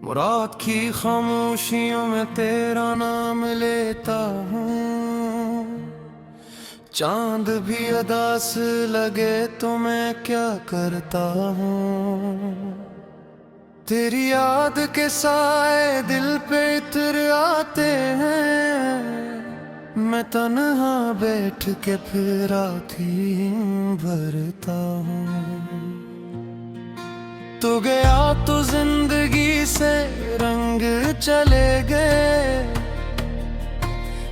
रात की खामोशियों में तेरा नाम लेता हूँ। चांद भी अदास लगे तो मैं क्या करता हूँ। तेरी याद के साए दिल पे इतर आते हैं। मैं तन्हा बैठ के फिर राती भरता हूँ। तू गया तो जिंदगी से रंग चले गए।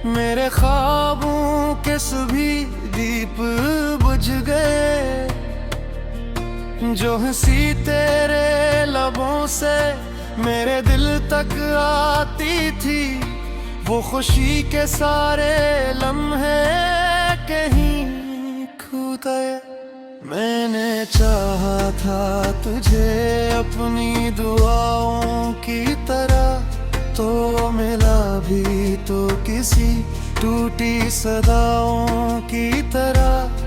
मेरे ख्वाबों के सभी दीप बुझ गए। जो हंसी तेरे लबों से मेरे दिल तक आती थी, वो खुशी के सारे लम्हे कहीं खो गए। मैंने चाहा था तुझे अपनी दुआओं की तरह, तो मिला भी तो किसी टूटी सदाओं की तरह।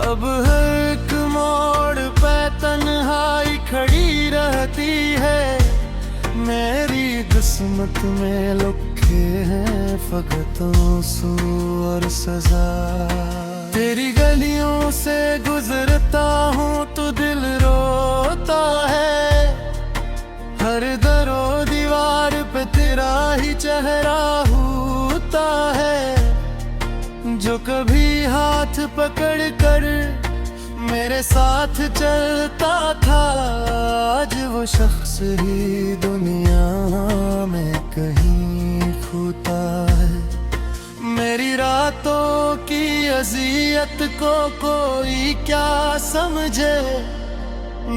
अब हर एक मोड़ पे तन्हाई खड़ी रहती है। मेरी किस्मत में लिखे हैं फकत आंसू और सजा। तेरी गलियों से गुजरता हूँ तो दिल रोता है। हर दरो दीवार पे तेरा ही चेहरा होता है। जो कभी हाथ पकड़ कर मेरे साथ चलता था, आज वो शख्स ही दुनिया में कहीं खोता है। मेरी रातों की अज़ियत को कोई क्या समझे।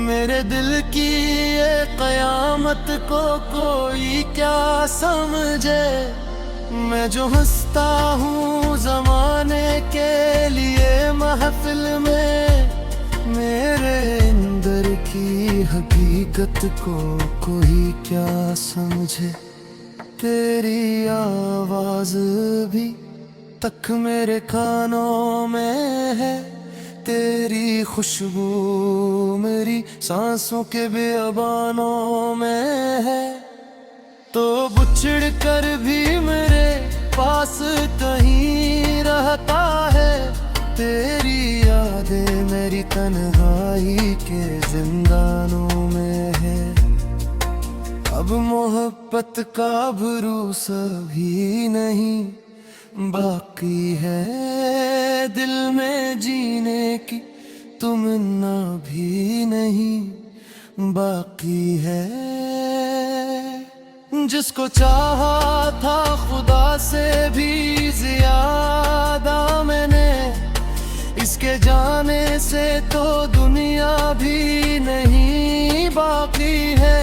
मेरे दिल की ये क़यामत को कोई क्या समझे। मैं जो हंसता हूँ ज़माने के लिए महफिल में, मेरे अंदर की हकीकत को कोई क्या समझे। तेरी आवाज़ भी तक मेरे कानों में है। तेरी खुशबू मेरी सांसों के बेअबानों में है। तो बुछड़ कर भी मेरे पास कहीं रहता है। तेरी यादें मेरी तन्हाई के जिंदानों में है। अब मोहब्बत का भरोसा भी नहीं बाकी है। दिल में जीने की तमन्ना भी नहीं बाकी है। जिसको चाहा था खुदा से भी ज्यादा मैंने, इसके जाने से तो दुनिया भी नहीं बाकी है।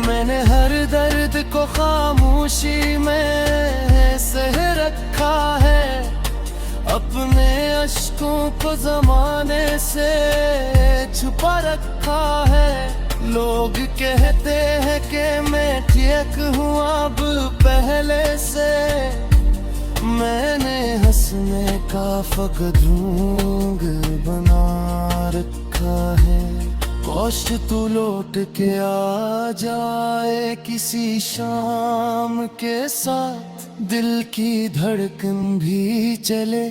मैंने हर दर्द को खामोशी में सह रखा है। अपने अश्कों को ज़माने से छुपा रखा है। लोग कहते हैं कि मैं ठीक हूँ अब पहले से। मैंने हंसने का फकत ढूंढ बना रखा है। काश तू लौट के आ जाए किसी शाम के साथ। दिल की धड़कन भी चले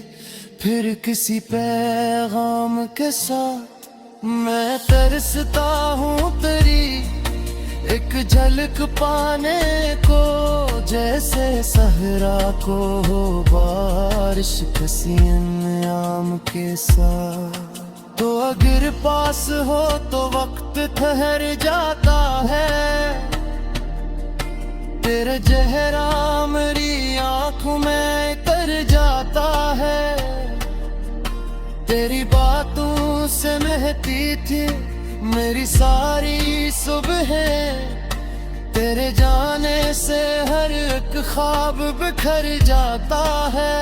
फिर किसी पैगाम के साथ। मैं तरसता हूँ तेरी एक झलक पाने को, जैसे सहरा को हो बारिश किसी आम के साथ। तो अगर पास हो तो वक्त ठहर जाता है। तेरा चेहरा मेरी आँखों में उतर जाता है। तेरी बातों से महती थी मेरी सारी सुबह। तेरे जाने से हर एक ख्वाब बिखर जाता है।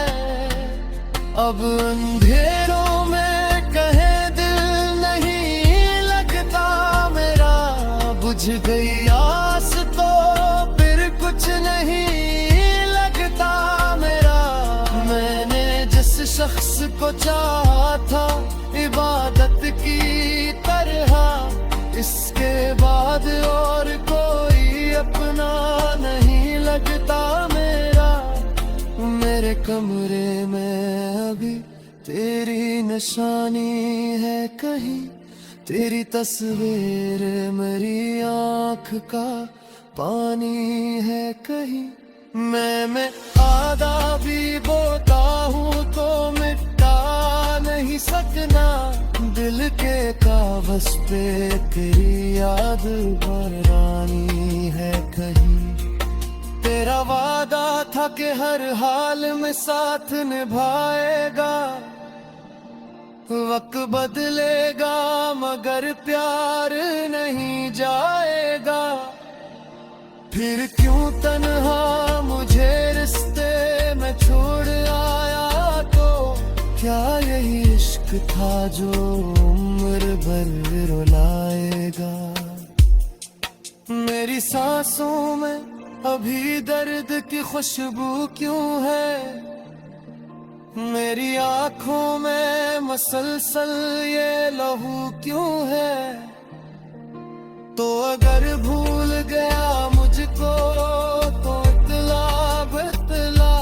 अब अंधेरों में कहे दिल नहीं लगता मेरा। बुझ गई आस तो फिर कुछ नहीं लगता मेरा। मैंने जिस शख्स को चाहा था इबादत की तरह, इसके बाद और कोई निशानी है कहीं, तेरी तस्वीर मेरी आँख का पानी है कहीं। मैं आधा भी बोता हूँ तो मिटा नहीं सकना, दिल के कागज पे तेरी याद बरनी है कहीं। तेरा वादा था कि हर हाल में साथ निभाएगा, वक्त बदलेगा मगर प्यार नहीं जाएगा। फिर क्यों तन्हा मुझे रिश्ते में छोड़ आया, तो क्या यही इश्क था जो उम्र भर रुलाएगा। मेरी सांसों में अभी दर्द की खुशबू क्यों है, मेरी आंखों में मसलसल ये लहू क्यों है। तो अगर भूल गया मुझको तो इतला बतला,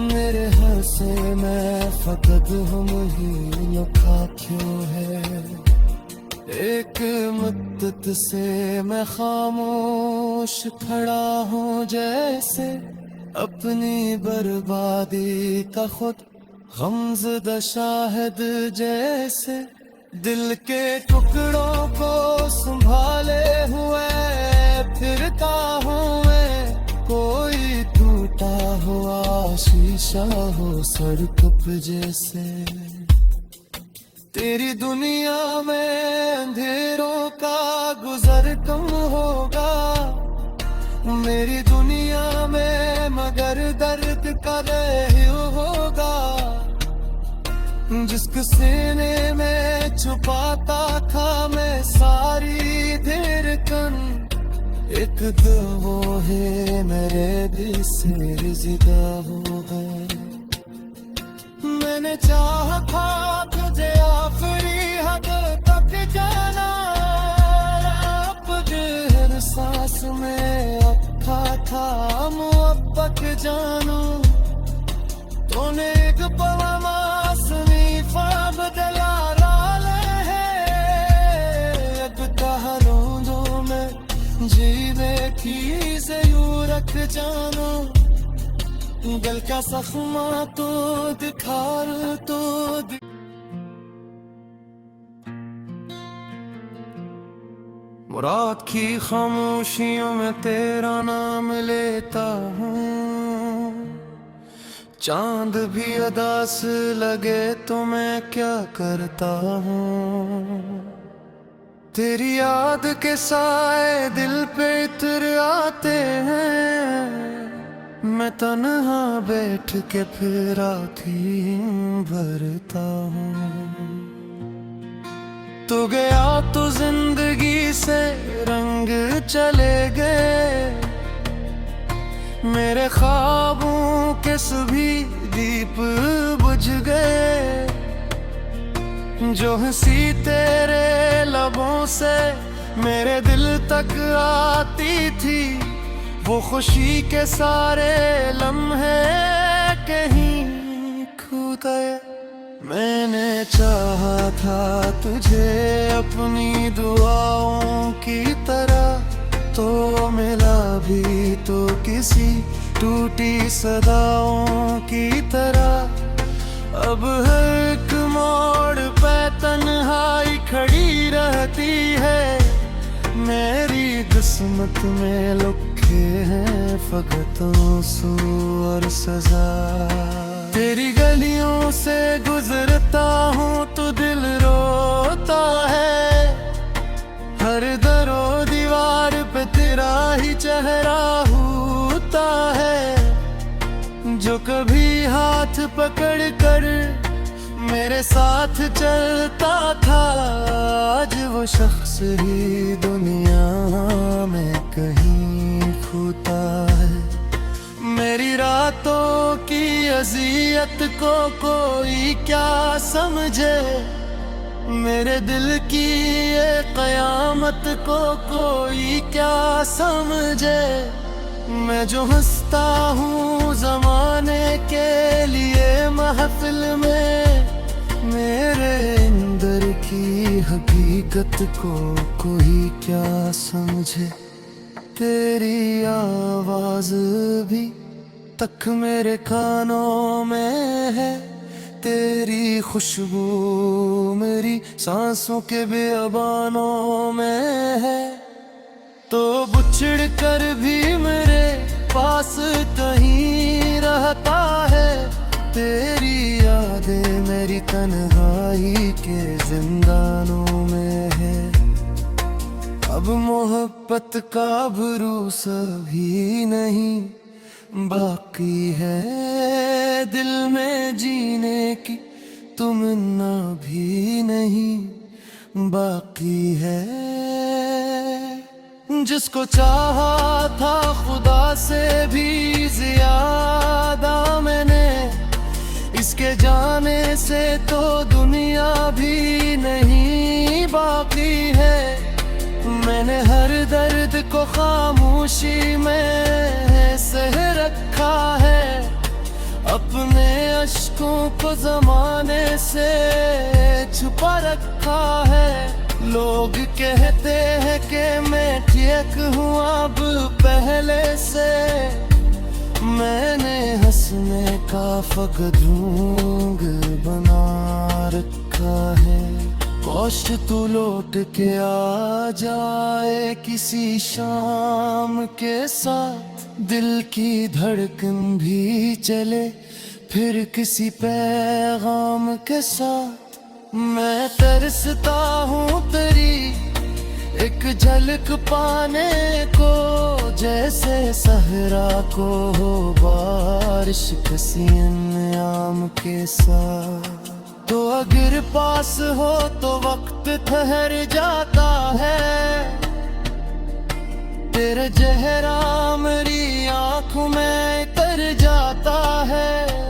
मेरे हंसे में फकत हम ही लुका क्यों है। एक मुद्दत से मैं खामोश खड़ा हूँ जैसे, अपनी बर्बादी का खुद गमज़दा शाहिद जैसे। दिल के टुकड़ों को संभाले हुए फिरता हूँ मैं, कोई टूटा हुआ शीशा हो सड़क पे जैसे। तेरी दुनिया में अंधेरों का गुजर कम होगा, मेरी दुनिया में मगर दर्द का रहम होगा। जिसके सीने में छुपाता था मैं सारी धड़कन, एक तो वो है मेरे दिल से जुदा हो गए। मैंने चाहा था तुझे आखिरी हद तक जाना, अब हर सांस में अखा था मोहब्बत जानू। तूने एक पवामासनी ख्वाब दिला राले है, अब कहारों में जीवे की से यूं रख जानू। दिल का सखमा तो दिखार तो मुराद की खामोशियों में तेरा नाम लेता हूँ। चांद भी उदास लगे तो मैं क्या करता हूँ। तेरी याद के साए दिल पे इतर आते हैं, मैं तन्हा बैठ के फिर आँखें भरता हूँ। तू गया तो जिंदगी से रंग चले गए, मेरे ख्वाबों के सभी दीप बुझ गए। जो हंसी तेरे लबों से मेरे दिल तक आती थी, वो खुशी के सारे लम्हे कहीं खो गए। मैंने चाहा था तुझे अपनी दुआओं की तरह, तो मिला भी तो किसी टूटी सदाओं की तरह। अब हर एक मोड़ पे तन्हाई खड़ी रहती है, मेरी किस्मत में लिखे हैं फकत आंसू और सजा। तेरी गलियों से गुजरता हूँ तो दिल रोता है, हर दरो दीवार पे तेरा ही चेहरा होता है। जो कभी हाथ पकड़ कर मेरे साथ चलता था, आज वो शख्स ही दुनिया में कहीं खोता है। मेरी रातों की अज़ियत को कोई क्या समझे, मेरे दिल की ये क़यामत को कोई क्या समझे। मैं जो हंसता हूँ ज़माने के लिए महफिल में, मेरे अंदर की हकीकत को कोई क्या समझे। तेरी आवाज भी तक मेरे कानों में है, तेरी खुशबू मेरी सांसों के बेअबानों में है। तो बुछड़ कर भी मेरे पास कहीं रहता है, तेरी यादें मेरी तन्हाई के जिंदानों में है। अब मोहब्बत का भरोसा भी नहीं बाकी है, दिल में जीने की तमन्ना भी नहीं बाकी है। जिसको चाहा था खुदा से भी ज्यादा मैंने, इसके जाने से तो दुनिया भी नहीं बाकी है। मैंने हर दर्द को खामोशी में सह रखा है, अपने अश्कों को जमाने से छुपा रखा है। लोग कहते हैं कि मैं ठीक हूँ अब पहले से, मैंने हंसने का फकदूंग बना रखा है। काश तू लौट के आ जाए किसी शाम के साथ, दिल की धड़कन भी चले फिर किसी पैगाम के साथ। मैं तरसता हूँ तेरी एक झलक पाने को, जैसे सहरा को हो बारिश किसी आम के साथ। तो अगर पास हो तो वक्त ठहर जाता है, तेरा चेहरा मेरी आंखों में तर जाता है।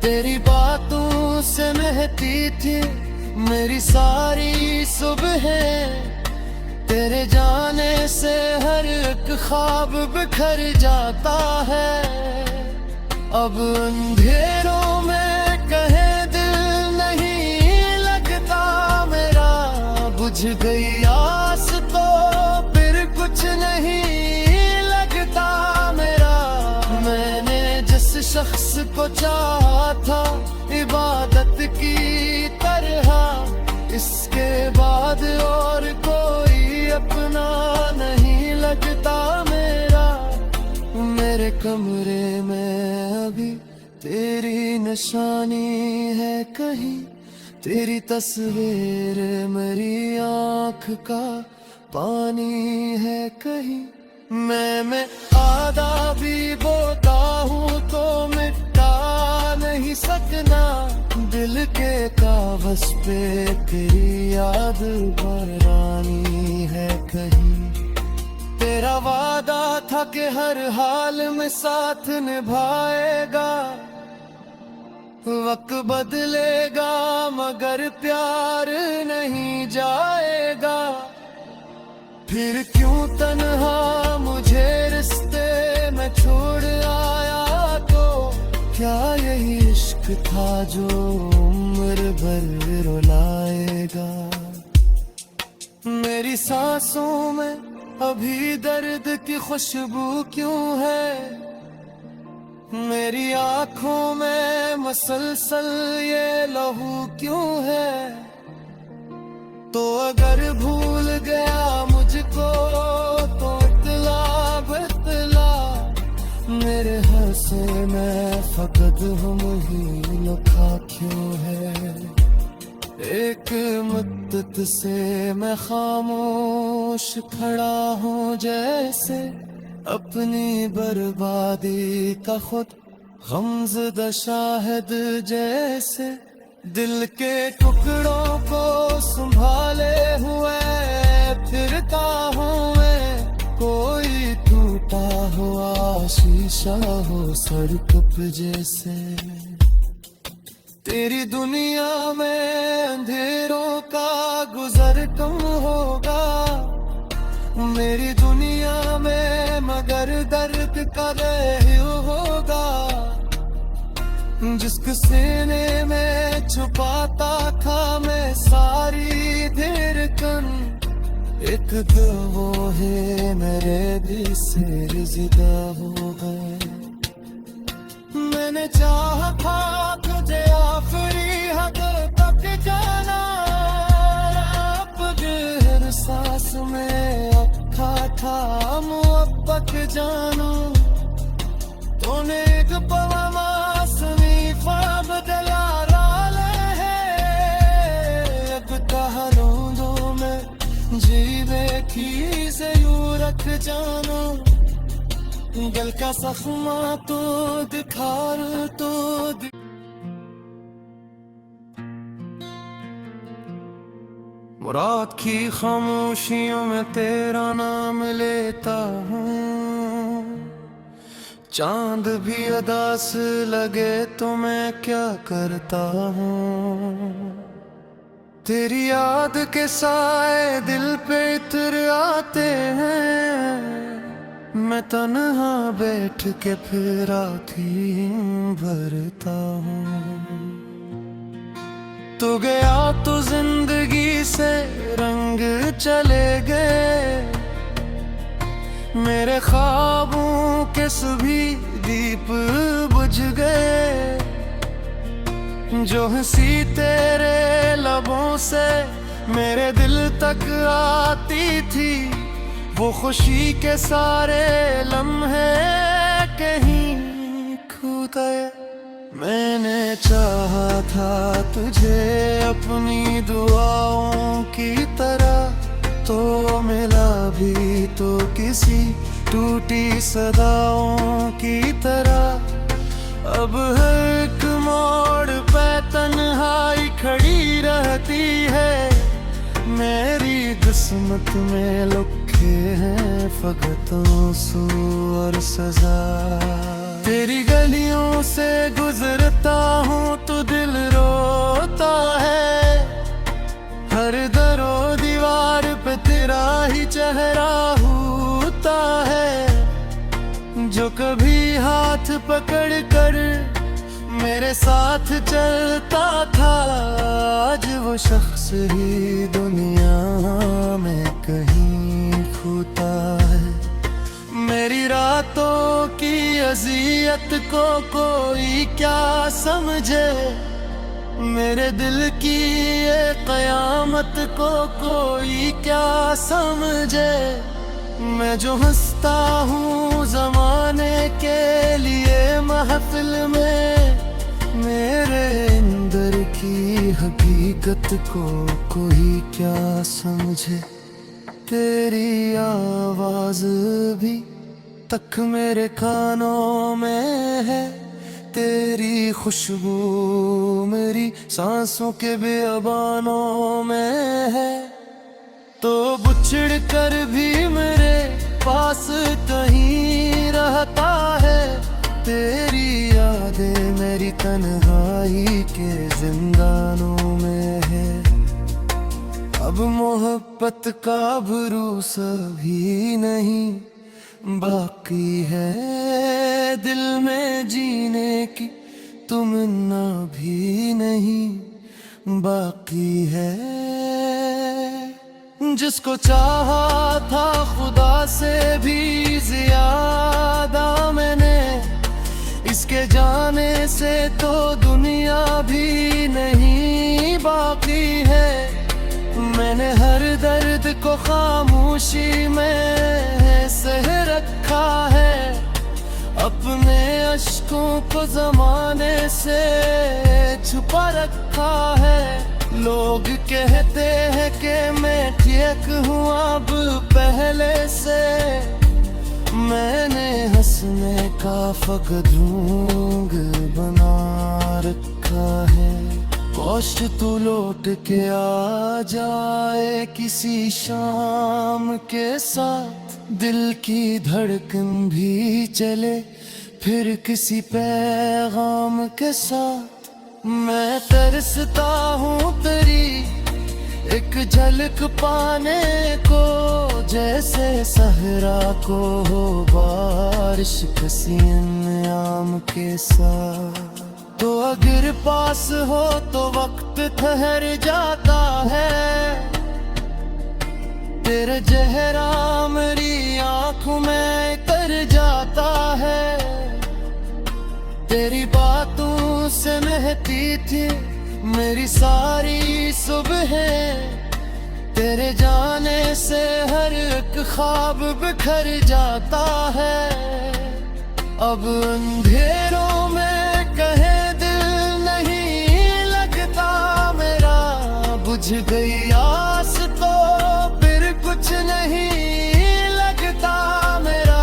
तेरी बातों से महती थी मेरी सारी सुबह, तेरे जाने से हर एक ख्वाब बिखर जाता है। अब अंधेरों में कहे दिल नहीं लगता मेरा, बुझ गई आस तो फिर कुछ नहीं लगता मेरा। मैंने जिस शख्स को चाहा था इबादत की तरह, इसके बाद और कोई अपना नहीं लगता मेरा। मेरे कमरे में अभी तेरी निशानी है कहीं, तेरी तस्वीर मेरी आँख का पानी है कहीं। मैं आधा भी बोता हूँ तो मिटा नहीं सकना, दिल के कागज पे तेरी याद बरानी है कहीं। तेरा वादा था कि हर हाल में साथ निभाएगा, वक्त बदलेगा मगर प्यार नहीं जाएगा। फिर क्यों तन्हा मुझे रिश्ते में छोड़ आया, तो क्या यही इश्क था जो उम्र भर रुलाएगा। मेरी सांसों में अभी दर्द की खुशबू क्यों है, मेरी आंखों में मसलसल ये लहू क्यों है। तो अगर भूल गया मुझको तो इत्तला बतला, मेरे हंसे में फकत हम ही लखा क्यों है। एक मुद्दत से मैं खामोश खड़ा हूँ जैसे, अपनी बर्बादी का खुद गमज़दा शाहिद जैसे। दिल के टुकड़ों को संभाले हुए फिरता हूँ मैं, कोई टूटा हुआ शीशा हो सड़क पे जैसे। तेरी दुनिया में अंधेरों का गुजर कम होगा, मेरी दुनिया में मगर दर्द का रहू होगा। जिसके सीने में छुपाता था मैं सारी धड़कन, एक दिल वो है मेरे दिल से जुदा हो गए। मैंने चाहा था तुझे आखिरी हद तक जाना, अब गहर सांस में अखा था मोहब्बत जानू। तूने एक पवमासनी ख्वाब दिलारा है, अब कहानों दो मैं जीवे की से यूं रख जानू। गल का सखमा तो दिखार तो रात की खामोशियों में तेरा नाम लेता हूँ। चांद भी उदास लगे तो मैं क्या करता हूँ। तेरी याद के साए दिल पे इतर आते हैं, मैं तन्हा बैठ के फिर राती भरता हूँ। तू गया तो जिंदगी से रंग चले गए, मेरे ख्वाबों के सभी दीप बुझ गए। जो हंसी तेरे लबों से मेरे दिल तक आती थी, वो खुशी के सारे लम्हे कहीं खो गए। मैंने चाहा था तुझे अपनी दुआओं की तरह, तो मिला भी तो किसी टूटी सदाओं की तरह। अब हर एक मोड़ पे तन्हाई खड़ी रहती है, मेरी किस्मत में लिखे हैं फकत आंसू और सजा। तेरी गलियों से गुजरता हूँ तो दिल रोता है, हर दरो दीवार पे तेरा ही चेहरा होता है। जो कभी हाथ पकड़ कर मेरे साथ चलता था, आज वो शख्स ही दुनिया में कहीं खोता है। मेरी रातों की अज़ियत को कोई क्या समझे, मेरे दिल की ये क़यामत को कोई क्या समझे। मैं जो हंसता हूँ ज़माने के लिए महफिल में, मेरे अंदर की हकीकत को कोई क्या समझे। तेरी आवाज़ भी तक मेरे कानों में है, तेरी खुशबू मेरी सांसों के बेअबानों में है। तो बुछड़ कर भी मेरे पास कहीं रहता है, तेरी यादें मेरी तन्हाई के जिंदानों में है। अब मोहब्बत का भरोसा भी नहीं बाकी है, दिल में जीने की तमन्ना भी नहीं बाकी है। जिसको चाहा था खुदा से भी ज्यादा मैंने, इसके जाने से तो दुनिया भी नहीं बाकी है। मैंने हर दर्द को खामोशी में सह रखा है, अपने अश्कों को ज़माने से छुपा रखा है। लोग कहते हैं कि मैं ठीक हूँ अब पहले से, मैंने हंसने का फकत ढूंढ बना रखा है। कौश तू लौट के आ जाए किसी शाम के साथ, दिल की धड़कन भी चले फिर किसी पैगाम के साथ। मैं तरसता हूँ तेरी एक झलक पाने को, जैसे सहरा को हो बारिश किसी आम के साथ। तो अगर पास हो तो वक्त ठहर जाता है। तेरा चेहरा मेरी आंखों में कर जाता है। तेरी बातों से महती थी मेरी सारी सुबह। तेरे जाने से हर एक ख्वाब बिखर जाता है। अब अंधेरों में कहे दिल नहीं लगता मेरा। बुझ गई आस तो फिर कुछ नहीं लगता मेरा।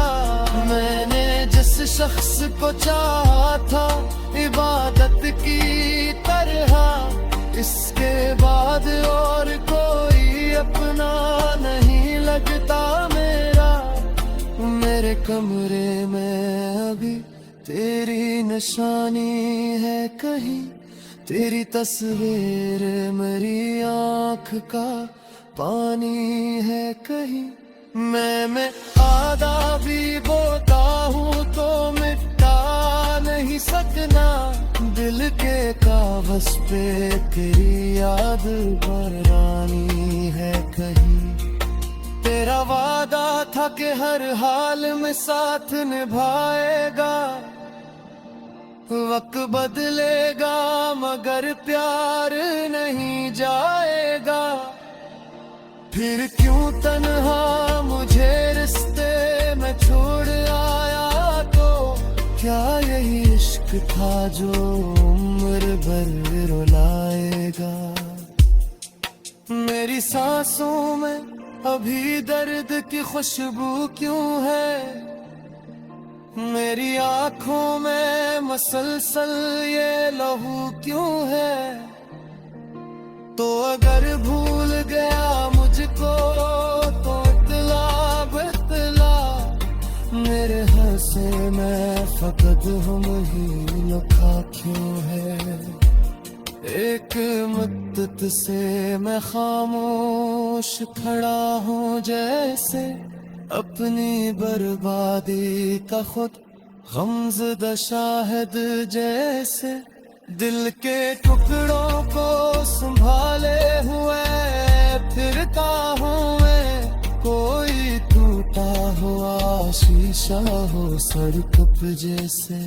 मैंने जिस शख्स को चाहा था इबादत की तरह, इसके बाद और कोई अपना नहीं लगता मेरा। मेरे कमरे में अभी तेरी निशानी है कहीं। तेरी तस्वीर मेरी आँख का पानी है कहीं। मैं आधा भी बोता हूँ तो मिटा नहीं सकना। दिल के कागज पे तेरी याद बरानी है कहीं। तेरा वादा था कि हर हाल में साथ निभाएगा। वक्त बदलेगा मगर प्यार नहीं जाएगा। फिर क्यों तन्हा मुझे रिश्ते में छोड़ आया। तो क्या यही इश्क था जो उम्र भर रुलाएगा। मेरी सांसों में अभी दर्द की खुशबू क्यों है। मेरी आंखों में मसलसल ये लहू क्यों है। तो अगर भूल गया मुझको तो इतला बतला। मेरे हंसे में फकत हम ही लखा क्यों है। एक मुद्दत से मैं खामोश खड़ा हूँ जैसे अपनी बर्बादी का खुद गमज़दा शाहिद जैसे। दिल के टुकड़ों को संभाले हुए फिरता हूँ मैं। कोई टूटा हुआ शीशा हो सड़क पे जैसे।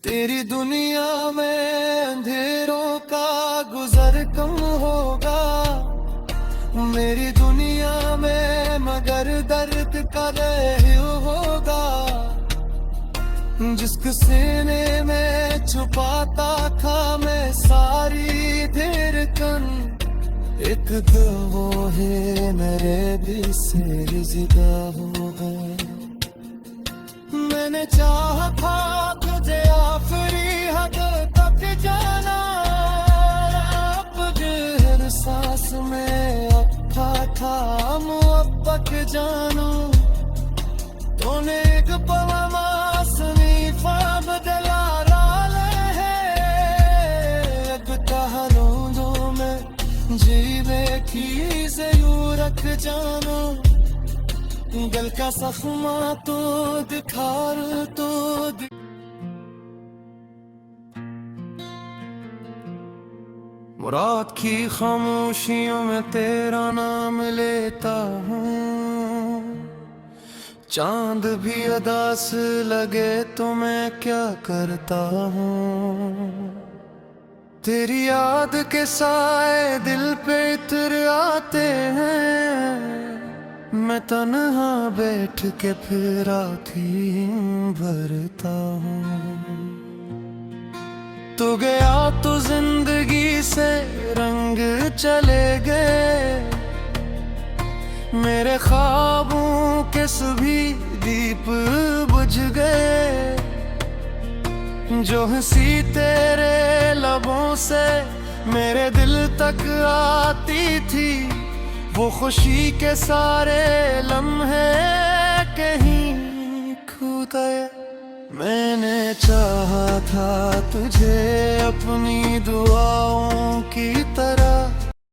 तेरी दुनिया में अंधेरों का गुजर कम होगा। मेरी दुनिया में मगर दर्द का रहम होगा। जिसके सीने में छुपाता था मैं सारी धड़कन। एक तो वो है मेरे दिल से जुदा हो गए। मैंने चाहा था तुझे आखिरी हद तक जाना। अब हर सांस में अखा था मोहब्बत जानू। तूने एक पलमासनी ख्वाब दिला है। अब तहरों में जीवे की से यूं रख जानो। दिल का सखमा तो दिखार तो मुराद की खामोशियों में तेरा नाम लेता हूँ। चांद भी अदास लगे तो मैं क्या करता हूँ। तेरी याद के साए दिल पे इतर आते हैं। मैं तन्हा बैठ के फिर राती भरता हूँ। तू गया तो जिंदगी से रंग चले गए। मेरे ख्वाबों के सभी दीप बुझ गए। जो हंसी तेरे लबों से मेरे दिल तक आती थी। वो खुशी के सारे लम्हे कहीं खो गए। मैंने चाहा था तुझे अपनी दुआओं की तरह।